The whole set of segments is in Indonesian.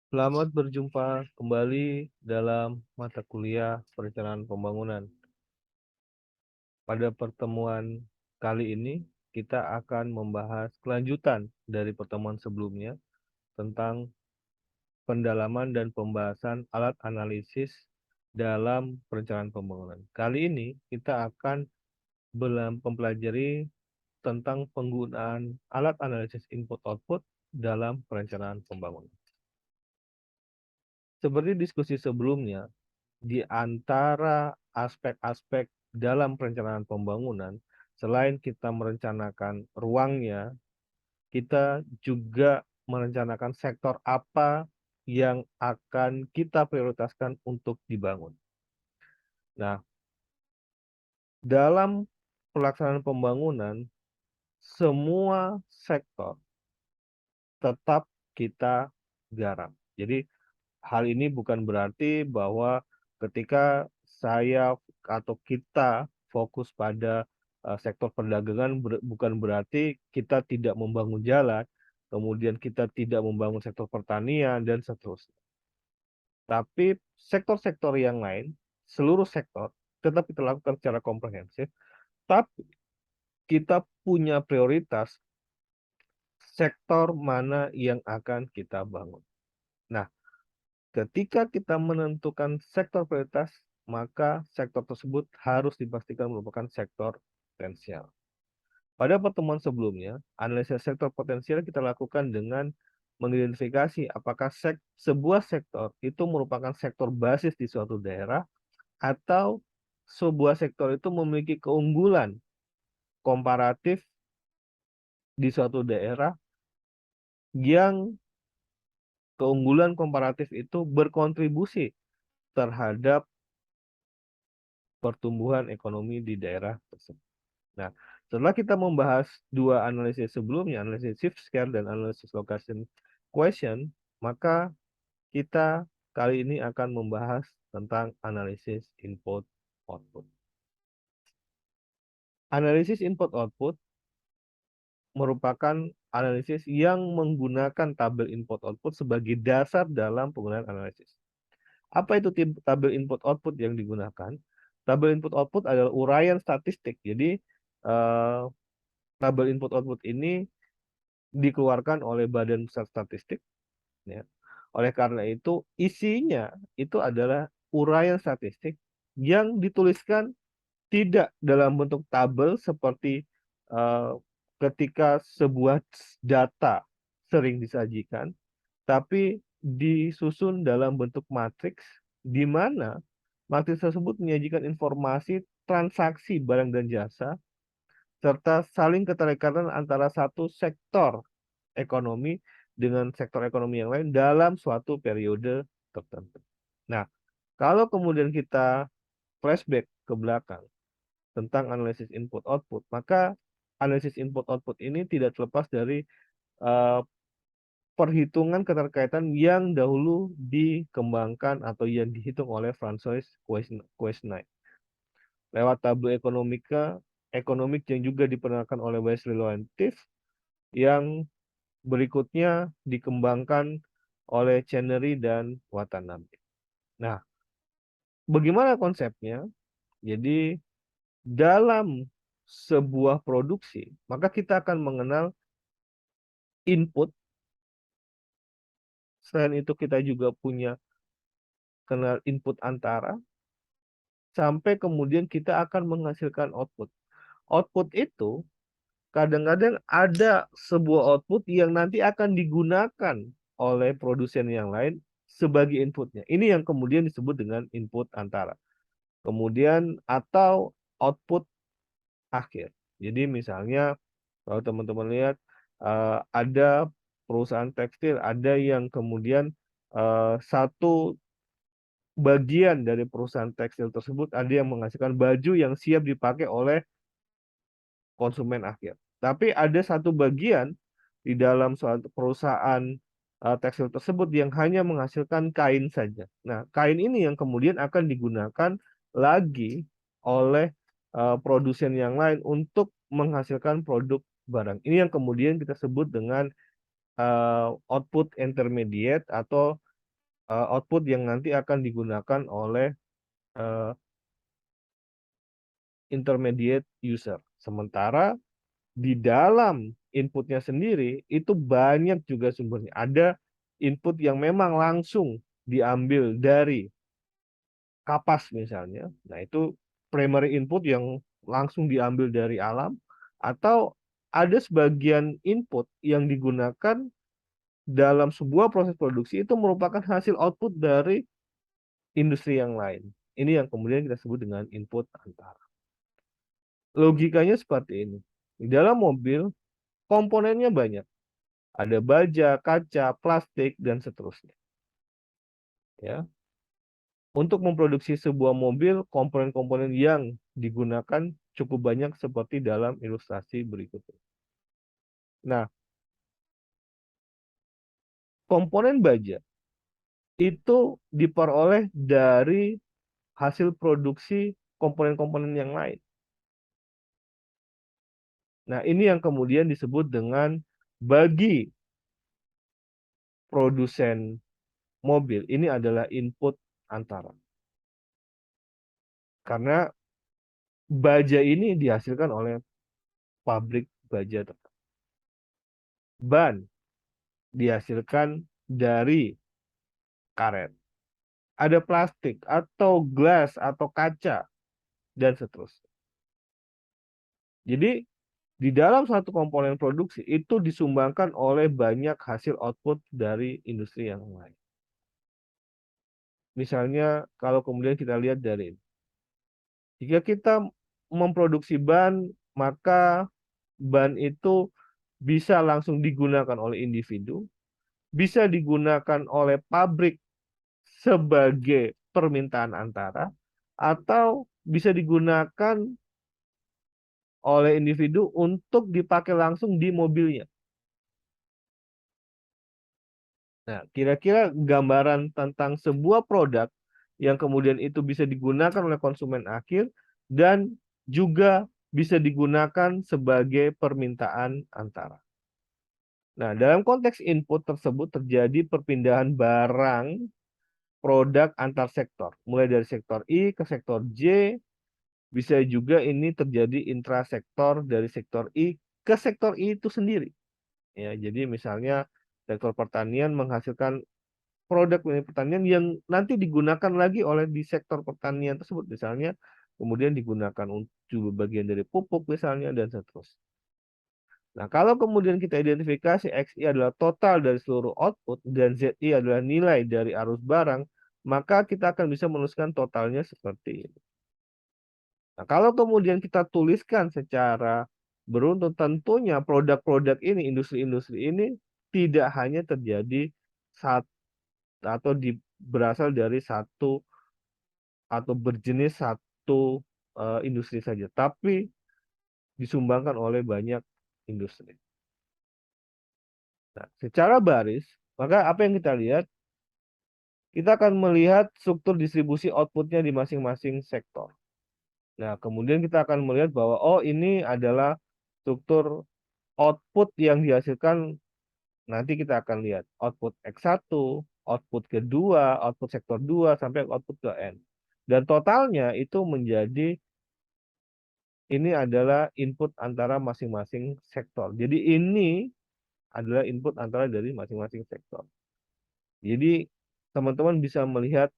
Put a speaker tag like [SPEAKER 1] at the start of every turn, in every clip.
[SPEAKER 1] Selamat berjumpa kembali dalam mata kuliah perencanaan pembangunan. Pada pertemuan kali ini, kita akan membahas kelanjutan dari pertemuan sebelumnya tentang pendalaman dan pembahasan alat analisis dalam perencanaan pembangunan. Kali ini kita akan mempelajari tentang penggunaan alat analisis input-output dalam perencanaan pembangunan. Seperti diskusi sebelumnya, di antara aspek-aspek dalam perencanaan pembangunan, selain kita merencanakan ruangnya, kita juga merencanakan sektor apa yang akan kita prioritaskan untuk dibangun. Nah, dalam pelaksanaan pembangunan, semua sektor tetap kita garap. Jadi, hal ini bukan berarti bahwa ketika saya atau kita fokus pada sektor perdagangan bukan berarti kita tidak membangun jalan, kemudian kita tidak membangun sektor pertanian dan seterusnya. Tapi sektor-sektor yang lain, seluruh sektor tetap kita lakukan secara komprehensif, tapi kita punya prioritas sektor mana yang akan kita bangun. Nah, ketika kita menentukan sektor prioritas, maka sektor tersebut harus dipastikan merupakan sektor potensial. Pada pertemuan sebelumnya, analisis sektor potensial kita lakukan dengan mengidentifikasi apakah sebuah sektor itu merupakan sektor basis di suatu daerah atau sebuah sektor itu memiliki keunggulan komparatif di suatu daerah yang keunggulan komparatif itu berkontribusi terhadap pertumbuhan ekonomi di daerah tersebut. Nah, setelah kita membahas dua analisis sebelumnya, analisis shift scale dan analisis location question, maka kita kali ini akan membahas tentang analisis input output. Analisis input output merupakan analisis yang menggunakan tabel input output sebagai dasar dalam penggunaan analisis. Apa itu tabel input output yang digunakan? Tabel input output adalah uraian statistik. Jadi, eh, tabel input output ini dikeluarkan oleh Badan Pusat Statistik, ya. Oleh karena itu, isinya itu adalah uraian statistik yang dituliskan tidak dalam bentuk tabel seperti eh, ketika sebuah data sering disajikan, tapi disusun dalam bentuk matriks di mana matriks tersebut menyajikan informasi transaksi barang dan jasa serta saling keterikatan antara satu sektor ekonomi dengan sektor ekonomi yang lain dalam suatu periode tertentu. Nah, kalau kemudian kita flashback ke belakang tentang analisis input output, maka analisis input output ini tidak terlepas dari eh, perhitungan keterkaitan yang dahulu dikembangkan atau yang dihitung oleh Francois Quesnay lewat tabel ekonomik yang juga diperkenalkan oleh Wesley Lowentif yang berikutnya dikembangkan oleh Chenery dan Watanabe. Nah, bagaimana konsepnya? Jadi, dalam sebuah produksi, maka kita akan mengenal input. Selain itu, kita juga punya kenal input antara, sampai kemudian kita akan menghasilkan output. Output itu kadang-kadang ada sebuah output yang nanti akan digunakan oleh produsen yang lain sebagai inputnya. Ini yang kemudian disebut dengan input antara. Kemudian atau output akhir. Jadi misalnya kalau teman-teman lihat ada perusahaan tekstil, ada yang kemudian satu bagian dari perusahaan tekstil tersebut ada yang menghasilkan baju yang siap dipakai oleh konsumen akhir. Tapi ada satu bagian di dalam suatu perusahaan tekstil tersebut yang hanya menghasilkan kain saja. Nah, kain ini yang kemudian akan digunakan lagi oleh produsen yang lain untuk menghasilkan produk barang. Ini yang kemudian kita sebut dengan output intermediate atau output yang nanti akan digunakan oleh uh, intermediate user. Sementara di dalam inputnya sendiri itu banyak juga sumbernya. Ada input yang memang langsung diambil dari kapas misalnya. Nah, itu primary input yang langsung diambil dari alam, atau ada sebagian input yang digunakan dalam sebuah proses produksi itu merupakan hasil output dari industri yang lain. Ini yang kemudian kita sebut dengan input antara. Logikanya seperti ini. Di dalam mobil, komponennya banyak. Ada baja, kaca, plastik, dan seterusnya. Ya. Untuk memproduksi sebuah mobil, komponen-komponen yang digunakan cukup banyak seperti dalam ilustrasi berikut ini. Nah, komponen baja itu diperoleh dari hasil produksi komponen-komponen yang lain. Nah, ini yang kemudian disebut dengan bagi produsen mobil, ini adalah input antara. Karena baja ini dihasilkan oleh pabrik baja tertentu. Ban dihasilkan dari karet. Ada plastik atau gelas atau kaca dan seterusnya. Jadi di dalam satu komponen produksi itu disumbangkan oleh banyak hasil output dari industri yang lain. Misalnya kalau kemudian kita lihat dari ini. Jika kita memproduksi ban, maka ban itu bisa langsung digunakan oleh individu, bisa digunakan oleh pabrik sebagai permintaan antara, atau bisa digunakan oleh individu untuk dipakai langsung di mobilnya. Nah, kira-kira gambaran tentang sebuah produk yang kemudian itu bisa digunakan oleh konsumen akhir dan juga bisa digunakan sebagai permintaan antara. Nah, dalam konteks input tersebut terjadi perpindahan barang produk antar sektor, mulai dari sektor I ke sektor J, bisa juga ini terjadi intrasektor dari sektor I ke sektor I itu sendiri. Ya, jadi misalnya sektor pertanian menghasilkan produk dari pertanian yang nanti digunakan lagi oleh di sektor pertanian tersebut, misalnya kemudian digunakan untuk bagian dari pupuk misalnya dan seterusnya. Nah, kalau kemudian kita identifikasi XI adalah total dari seluruh output dan ZI adalah nilai dari arus barang, maka kita akan bisa menuliskan totalnya seperti ini. Nah, kalau kemudian kita tuliskan secara beruntun, tentunya produk-produk ini, industri-industri ini tidak hanya terjadi saat atau berasal dari satu atau berjenis satu industri saja, tapi disumbangkan oleh banyak industri. Nah, secara baris, maka apa yang kita lihat? Kita akan melihat struktur distribusi outputnya di masing-masing sektor. Nah, kemudian kita akan melihat bahwa, oh ini adalah struktur output yang dihasilkan, nanti kita akan lihat output X1, output kedua, output sektor 2, sampai output ke N. Dan totalnya itu menjadi, ini adalah input antara masing-masing sektor. Jadi ini adalah input antara dari masing-masing sektor. Jadi teman-teman bisa melihat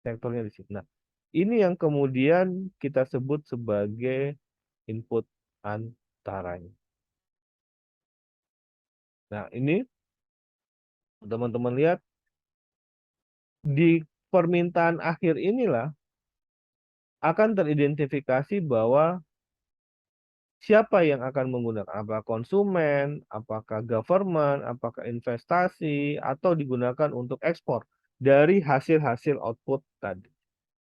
[SPEAKER 1] sektornya di sini. Nah, ini yang kemudian kita sebut sebagai input antaranya. Nah, ini teman-teman lihat di permintaan akhir inilah akan teridentifikasi bahwa siapa yang akan menggunakan, apakah konsumen, apakah government, apakah investasi, atau digunakan untuk ekspor dari hasil-hasil output tadi.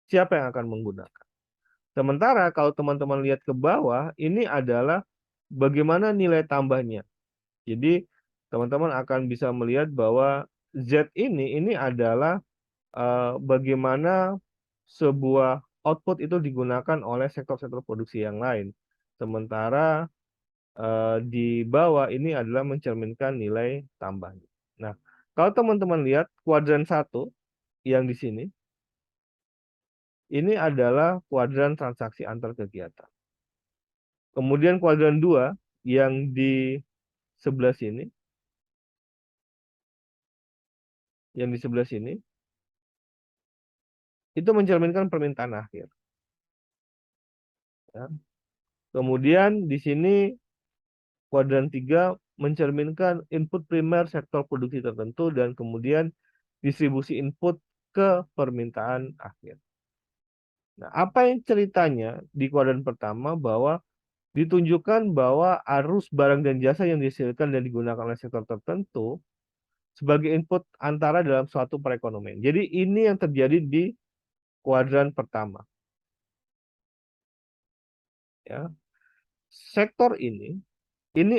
[SPEAKER 1] Siapa yang akan menggunakan? Sementara kalau teman-teman lihat ke bawah, ini adalah bagaimana nilai tambahnya. Jadi teman-teman akan bisa melihat bahwa Z ini adalah bagaimana sebuah output itu digunakan oleh sektor-sektor produksi yang lain. Sementara di bawah ini adalah mencerminkan nilai tambahnya. Nah, kalau teman-teman lihat kuadran 1, yang di sini, ini adalah kuadran transaksi antar kegiatan. Kemudian kuadran 2 yang di sebelah sini, itu mencerminkan permintaan akhir. Ya. Kemudian di sini kuadran 3 mencerminkan input primer sektor produksi tertentu dan kemudian distribusi input ke permintaan akhir. Nah, apa yang ceritanya di kuadran pertama bahwa ditunjukkan bahwa arus barang dan jasa yang dihasilkan dan digunakan oleh sektor tertentu sebagai input antara dalam suatu perekonomian. Jadi ini yang terjadi di kuadran pertama. Ya. Sektor ini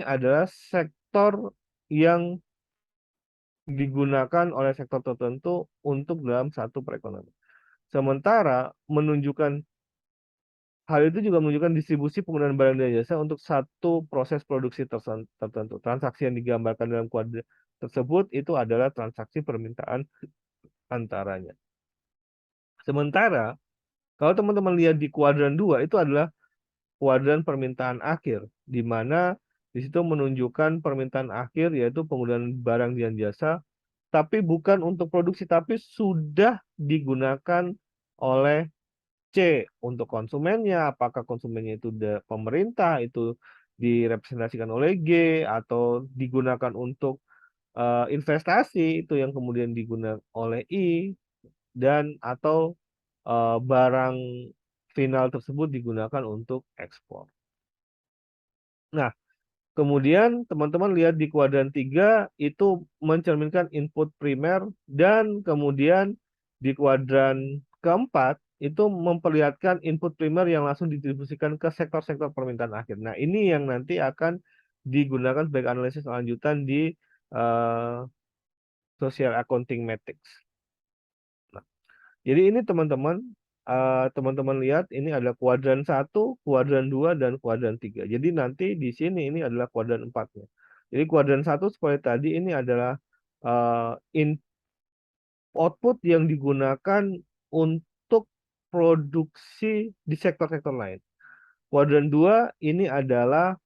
[SPEAKER 1] adalah sektor yang digunakan oleh sektor tertentu untuk dalam satu perekonomian. Sementara hal itu juga menunjukkan distribusi penggunaan barang dan jasa untuk satu proses produksi tertentu. Transaksi yang digambarkan dalam kuadran tersebut itu adalah transaksi permintaan antaranya. Sementara kalau teman-teman lihat di kuadran 2 itu adalah kuadran permintaan akhir, di mana di situ menunjukkan permintaan akhir yaitu penggunaan barang dan jasa, tapi bukan untuk produksi, tapi sudah digunakan oleh C untuk konsumennya. Apakah konsumennya itu pemerintah, itu direpresentasikan oleh G, atau digunakan untuk investasi, itu yang kemudian digunakan oleh I, dan atau barang final tersebut digunakan untuk ekspor. Nah, kemudian teman-teman lihat di kuadran 3 itu mencerminkan input primer dan kemudian di kuadran keempat itu memperlihatkan input primer yang langsung didistribusikan ke sektor-sektor permintaan akhir. Nah, ini yang nanti akan digunakan sebagai analisis lanjutan di uh, social accounting metrics. Nah, jadi ini teman-teman lihat ini ada kuadran 1, kuadran 2, dan kuadran 3. Jadi nanti di sini ini adalah kuadran 4-nya. Jadi kuadran 1 seperti tadi ini adalah output yang digunakan untuk produksi di sektor-sektor lain. Kuadran 2 ini adalah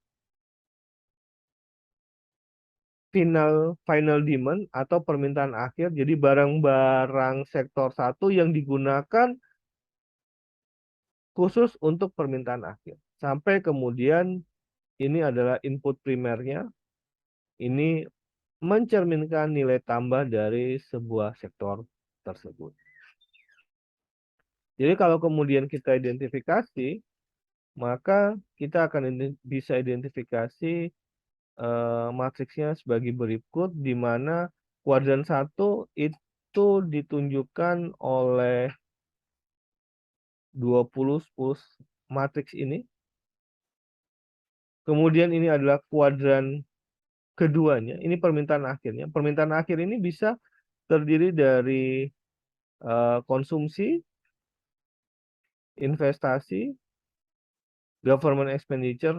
[SPEAKER 1] final demand atau permintaan akhir. Jadi barang-barang sektor 1 yang digunakan khusus untuk permintaan akhir. Sampai kemudian ini adalah input primernya. Ini mencerminkan nilai tambah dari sebuah sektor tersebut. Jadi kalau kemudian kita identifikasi, maka kita akan bisa identifikasi matriksnya sebagai berikut, di mana kuadran 1 itu ditunjukkan oleh 20 10 matriks ini. Kemudian ini adalah kuadran keduanya, ini permintaan akhirnya. Permintaan akhir ini bisa terdiri dari konsumsi, investasi, government expenditure,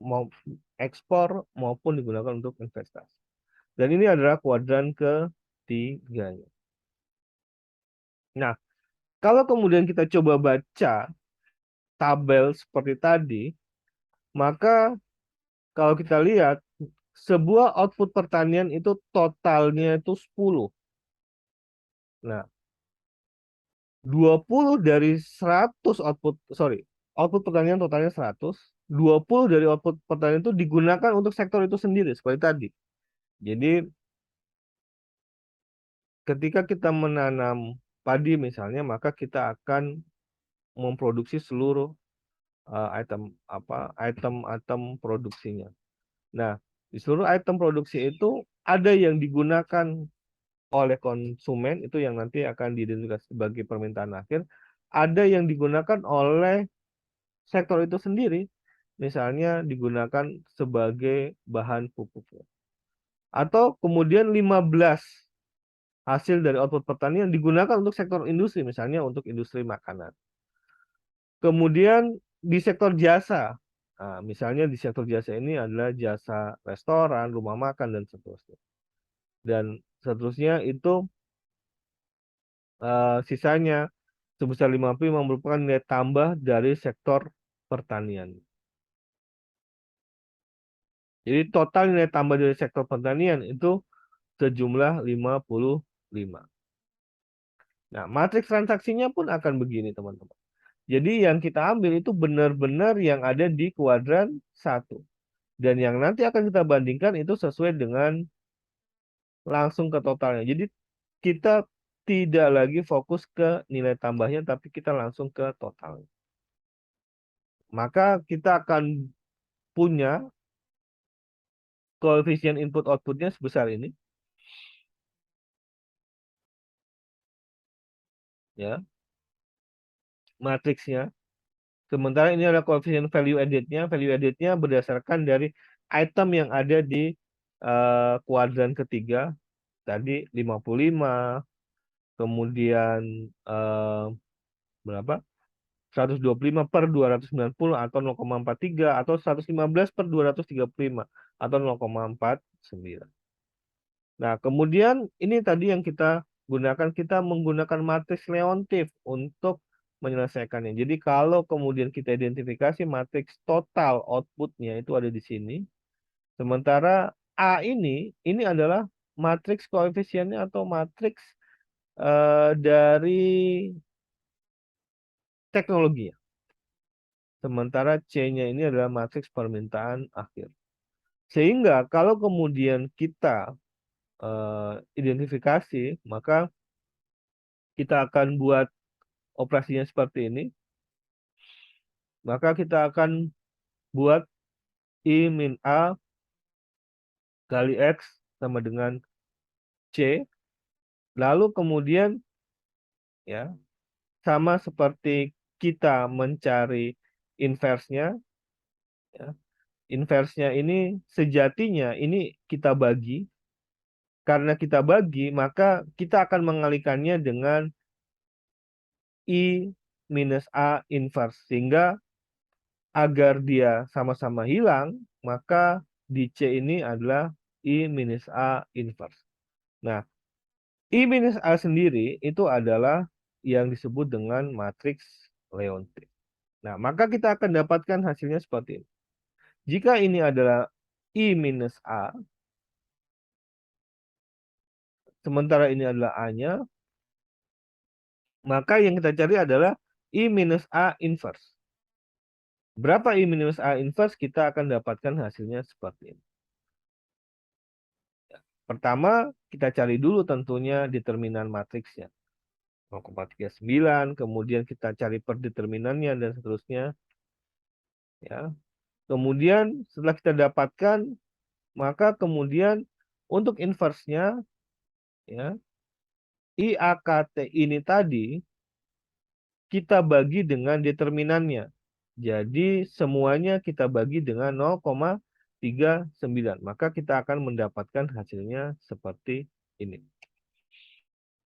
[SPEAKER 1] mau ekspor maupun digunakan untuk investasi. Dan ini adalah kuadran ketiganya. Nah, kalau kemudian kita coba baca tabel seperti tadi, maka kalau kita lihat sebuah output pertanian itu totalnya itu 10. Nah, 20 dari 100 output pertanian totalnya 100, 20 dari output pertanian itu digunakan untuk sektor itu sendiri seperti tadi. Jadi ketika kita menanam padi misalnya, maka kita akan memproduksi seluruh item produksinya. Nah, di seluruh item produksi itu ada yang digunakan oleh konsumen, itu yang nanti akan diidentifikasi sebagai permintaan akhir. Ada yang digunakan oleh sektor itu sendiri, misalnya digunakan sebagai bahan pupuknya. Atau kemudian 15 hasil dari output pertanian digunakan untuk sektor industri, misalnya untuk industri makanan. Kemudian di sektor jasa, nah, misalnya di sektor jasa ini adalah jasa restoran, rumah makan, dan seterusnya. Dan seterusnya itu Sisanya sebesar 55 merupakan nilai tambah dari sektor pertanian. Jadi total nilai tambah dari sektor pertanian itu sejumlah 55. Nah, matriks transaksinya pun akan begini, teman-teman. Jadi yang kita ambil itu benar-benar yang ada di kuadran 1. Dan yang nanti akan kita bandingkan itu sesuai dengan langsung ke totalnya. Jadi kita tidak lagi fokus ke nilai tambahnya, tapi kita langsung ke totalnya. Maka kita akan punya koefisien input outputnya sebesar ini, ya, matriksnya. Sementara ini adalah koefisien value added-nya. Value added-nya berdasarkan dari item yang ada di kuadran ketiga. Tadi 55, kemudian berapa? 125 per 290 atau 0,43 atau 115 per 235 atau 0,49. Nah, kemudian ini tadi yang kita menggunakan matriks Leontief untuk menyelesaikannya. Jadi kalau kemudian kita identifikasi matriks total outputnya itu ada di sini. Sementara A ini adalah matriks koefisiennya atau matriks dari teknologi. Sementara C-nya ini adalah matriks permintaan akhir. Sehingga kalau kemudian kita identifikasi, maka kita akan buat operasinya seperti ini. Maka kita akan buat I min A kali X sama dengan C. Lalu kemudian ya sama seperti kita mencari inverse-nya. Ya. Inverse-nya ini sejatinya ini kita bagi. Karena kita bagi, maka kita akan mengalihkannya dengan I minus A inverse. Sehingga agar dia sama-sama hilang, maka di C ini adalah I minus A inverse. Nah, I minus A sendiri itu adalah yang disebut dengan matriks Leontief. Nah, maka kita akan dapatkan hasilnya seperti ini. Jika ini adalah I minus A, sementara ini adalah A-nya, maka yang kita cari adalah I minus A inverse. Berapa I minus A inverse, kita akan dapatkan hasilnya seperti ini. Pertama, kita cari dulu tentunya determinan matriksnya. 0,39, kemudian kita cari per determinannya, dan seterusnya. Ya. Kemudian setelah kita dapatkan, maka kemudian untuk inverse-nya, ya, IAKT ini tadi, kita bagi dengan determinannya. Jadi semuanya kita bagi dengan 0,39. Maka kita akan mendapatkan hasilnya seperti ini.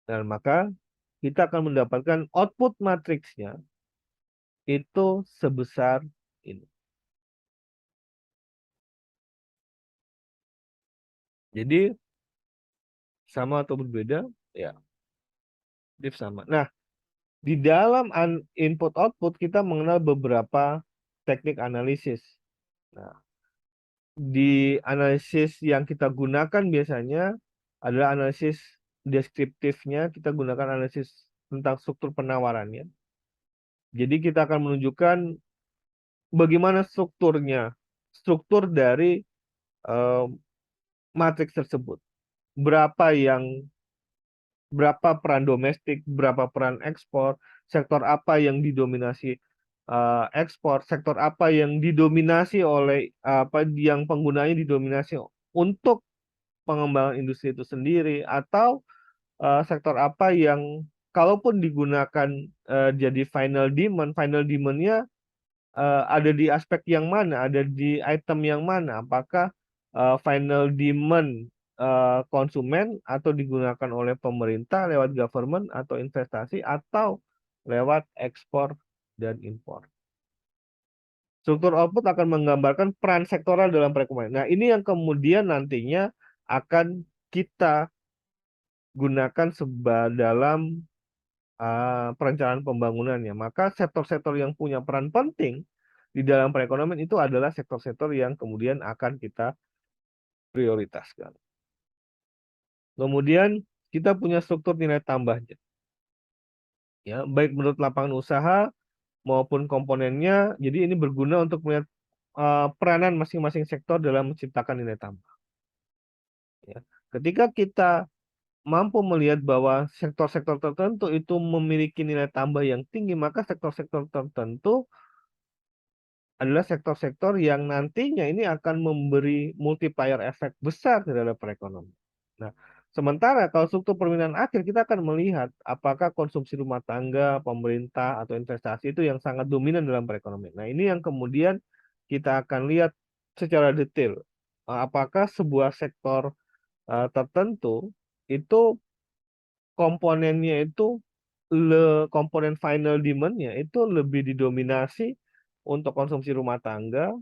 [SPEAKER 1] Dan maka kita akan mendapatkan output matriksnya itu sebesar ini. Jadi sama atau berbeda? Ya, sama. Nah, di dalam input output kita mengenal beberapa teknik analisis. Nah, di analisis yang kita gunakan biasanya adalah analisis deskriptifnya, kita gunakan analisis tentang struktur penawarannya. Jadi kita akan menunjukkan bagaimana strukturnya, struktur dari matriks tersebut. Berapa peran domestik, berapa peran ekspor, sektor apa yang didominasi ekspor, sektor apa yang didominasi oleh apa yang penggunanya didominasi untuk pengembangan industri itu sendiri, atau sektor apa yang kalaupun digunakan jadi final demand-nya ada di aspek yang mana, ada di item yang mana, apakah final demand konsumen atau digunakan oleh pemerintah lewat government atau investasi atau lewat ekspor dan impor. Struktur output akan menggambarkan peran sektoral dalam perekonomian. Nah, ini yang kemudian nantinya akan kita gunakan dalam perencanaan pembangunannya. Maka sektor-sektor yang punya peran penting di dalam perekonomian itu adalah sektor-sektor yang kemudian akan kita prioritaskan. Kemudian kita punya struktur nilai tambahnya, ya, baik menurut lapangan usaha maupun komponennya. Jadi ini berguna untuk melihat peranan masing-masing sektor dalam menciptakan nilai tambah. Ya. Ketika kita mampu melihat bahwa sektor-sektor tertentu itu memiliki nilai tambah yang tinggi, maka sektor-sektor tertentu adalah sektor-sektor yang nantinya ini akan memberi multiplier efek besar terhadap perekonomian. Nah, sementara kalau struktur permintaan akhir kita akan melihat apakah konsumsi rumah tangga, pemerintah, atau investasi itu yang sangat dominan dalam perekonomian. Nah, ini yang kemudian kita akan lihat secara detail. Apakah sebuah sektor tertentu itu komponennya itu komponen final demand-nya itu lebih didominasi untuk konsumsi rumah tangga,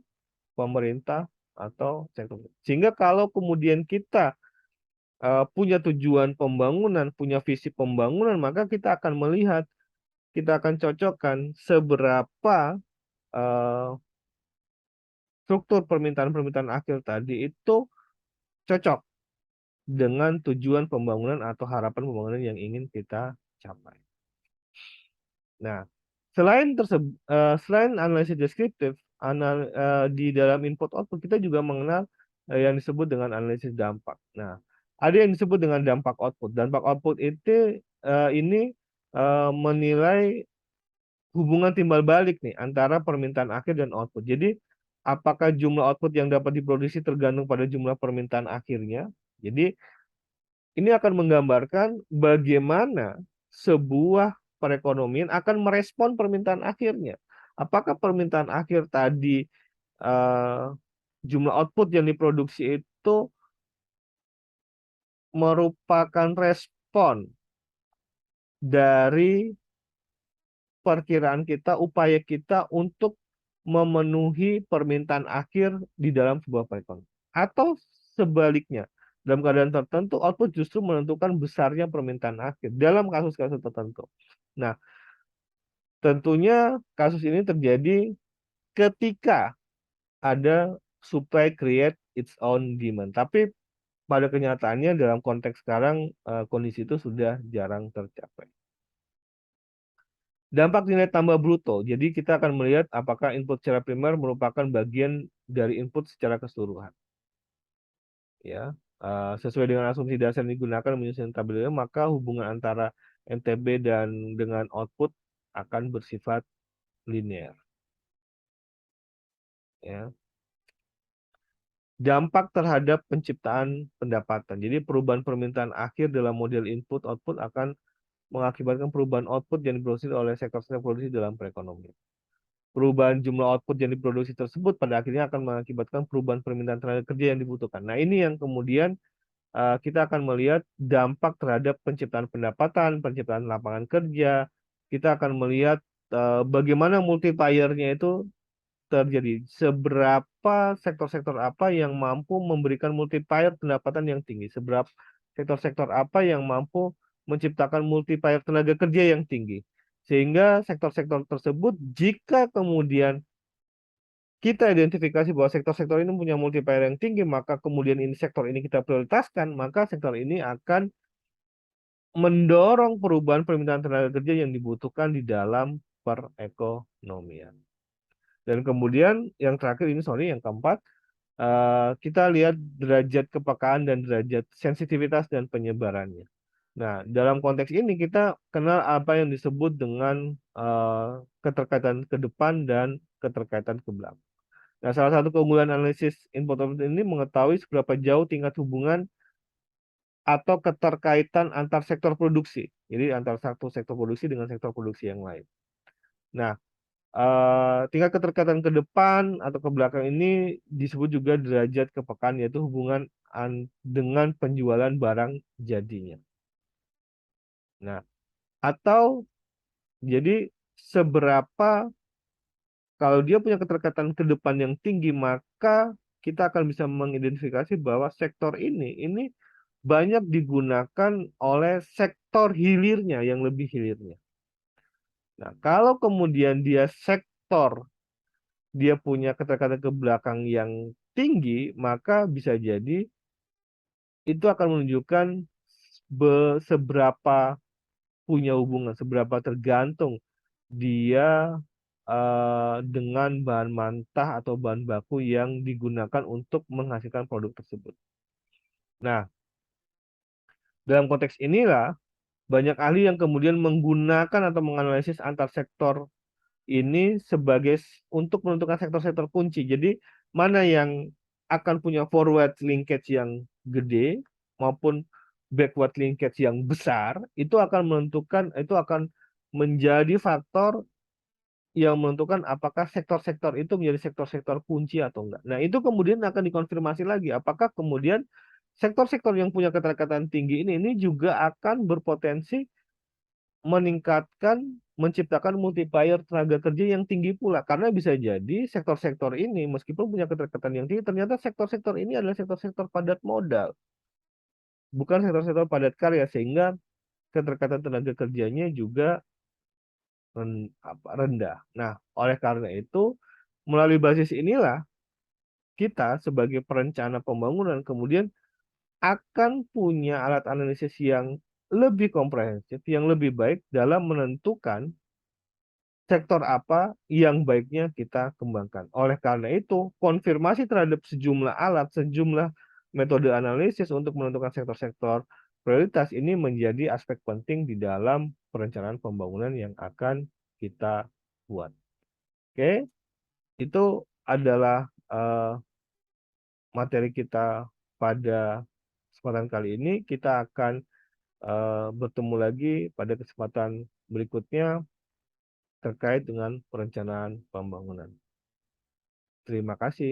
[SPEAKER 1] pemerintah, atau sektor. Sehingga kalau kemudian kita punya tujuan pembangunan, punya visi pembangunan, maka kita akan melihat, kita akan cocokkan seberapa eh, struktur permintaan-permintaan akhir tadi itu cocok dengan tujuan pembangunan atau harapan pembangunan yang ingin kita capai. Nah, selain analisis deskriptif, di dalam input output kita juga mengenal yang disebut dengan analisis dampak. Nah, ada yang disebut dengan dampak output. Dampak output itu ini menilai hubungan timbal balik nih antara permintaan akhir dan output. Jadi, apakah jumlah output yang dapat diproduksi tergantung pada jumlah permintaan akhirnya? Jadi, ini akan menggambarkan bagaimana sebuah perekonomian akan merespon permintaan akhirnya. Apakah permintaan akhir tadi eh, jumlah output yang diproduksi itu merupakan respon dari perkiraan kita, upaya kita untuk memenuhi permintaan akhir di dalam sebuah perekonomian. Atau sebaliknya, dalam keadaan tertentu, output justru menentukan besarnya permintaan akhir dalam kasus-kasus tertentu. Nah, tentunya kasus ini terjadi ketika ada supply create its own demand. Tapi pada kenyataannya dalam konteks sekarang kondisi itu sudah jarang tercapai. Dampak nilai tambah bruto. Jadi kita akan melihat apakah input secara primer merupakan bagian dari input secara keseluruhan. Ya, sesuai dengan asumsi dasar yang digunakan menyusun tabel ini, maka hubungan antara NTB dan dengan output akan bersifat linear. Ya. Dampak terhadap penciptaan pendapatan. Jadi perubahan permintaan akhir dalam model input output akan mengakibatkan perubahan output yang diproduksi oleh sektor-sektor produksi dalam perekonomian. Perubahan jumlah output yang diproduksi tersebut pada akhirnya akan mengakibatkan perubahan permintaan tenaga kerja yang dibutuhkan. Nah, ini yang kemudian kita akan melihat dampak terhadap penciptaan pendapatan, penciptaan lapangan kerja. Kita akan melihat bagaimana multiplier-nya itu terjadi. Seberapa sektor-sektor apa yang mampu memberikan multiplier pendapatan yang tinggi. Seberapa sektor-sektor apa yang mampu menciptakan multiplier tenaga kerja yang tinggi. Sehingga sektor-sektor tersebut jika kemudian kita identifikasi bahwa sektor-sektor ini punya multiplier yang tinggi, maka kemudian ini sektor ini kita prioritaskan, maka sektor ini akan mendorong perubahan permintaan tenaga kerja yang dibutuhkan di dalam perekonomian. Dan kemudian yang terakhir ini, sorry, yang keempat, kita lihat derajat kepekaan dan derajat sensitivitas dan penyebarannya. Nah, dalam konteks ini kita kenal apa yang disebut dengan keterkaitan ke depan dan keterkaitan ke belakang. Nah, salah satu keunggulan analisis input output ini mengetahui seberapa jauh tingkat hubungan atau keterkaitan antar sektor produksi. Jadi antara satu sektor produksi dengan sektor produksi yang lain. Nah, tingkat keterkaitan ke depan atau ke belakang ini disebut juga derajat kepekaan, yaitu hubungan dengan penjualan barang jadinya. Nah, atau jadi seberapa kalau dia punya keterkaitan ke depan yang tinggi, maka kita akan bisa mengidentifikasi bahwa sektor ini banyak digunakan oleh sektor hilirnya yang lebih hilirnya. Nah, kalau kemudian dia punya keterkaitan ke belakang yang tinggi, maka bisa jadi itu akan menunjukkan seberapa punya hubungan, seberapa tergantung dia dengan bahan mentah atau bahan baku yang digunakan untuk menghasilkan produk tersebut. Nah, dalam konteks inilah banyak ahli yang kemudian menggunakan atau menganalisis antar sektor ini untuk menentukan sektor-sektor kunci. Jadi mana yang akan punya forward linkage yang gede maupun backward linkage yang besar, itu akan menjadi faktor yang menentukan apakah sektor-sektor itu menjadi sektor-sektor kunci atau enggak. Nah, itu kemudian akan dikonfirmasi lagi apakah kemudian sektor-sektor yang punya keterkaitan tinggi ini juga akan berpotensi menciptakan multiplier tenaga kerja yang tinggi pula. Karena bisa jadi sektor-sektor ini meskipun punya keterkaitan yang tinggi, ternyata sektor-sektor ini adalah sektor-sektor padat modal, bukan sektor-sektor padat karya, sehingga keterkaitan tenaga kerjanya juga rendah. Nah, oleh karena itu, melalui basis inilah kita sebagai perencana pembangunan kemudian akan punya alat analisis yang lebih komprehensif, yang lebih baik dalam menentukan sektor apa yang baiknya kita kembangkan. Oleh karena itu, konfirmasi terhadap sejumlah alat, sejumlah metode analisis untuk menentukan sektor-sektor prioritas ini menjadi aspek penting di dalam perencanaan pembangunan yang akan kita buat. Oke, itu adalah materi kita pada kesempatan kali ini. Kita akan bertemu lagi pada kesempatan berikutnya terkait dengan perencanaan pembangunan. Terima kasih.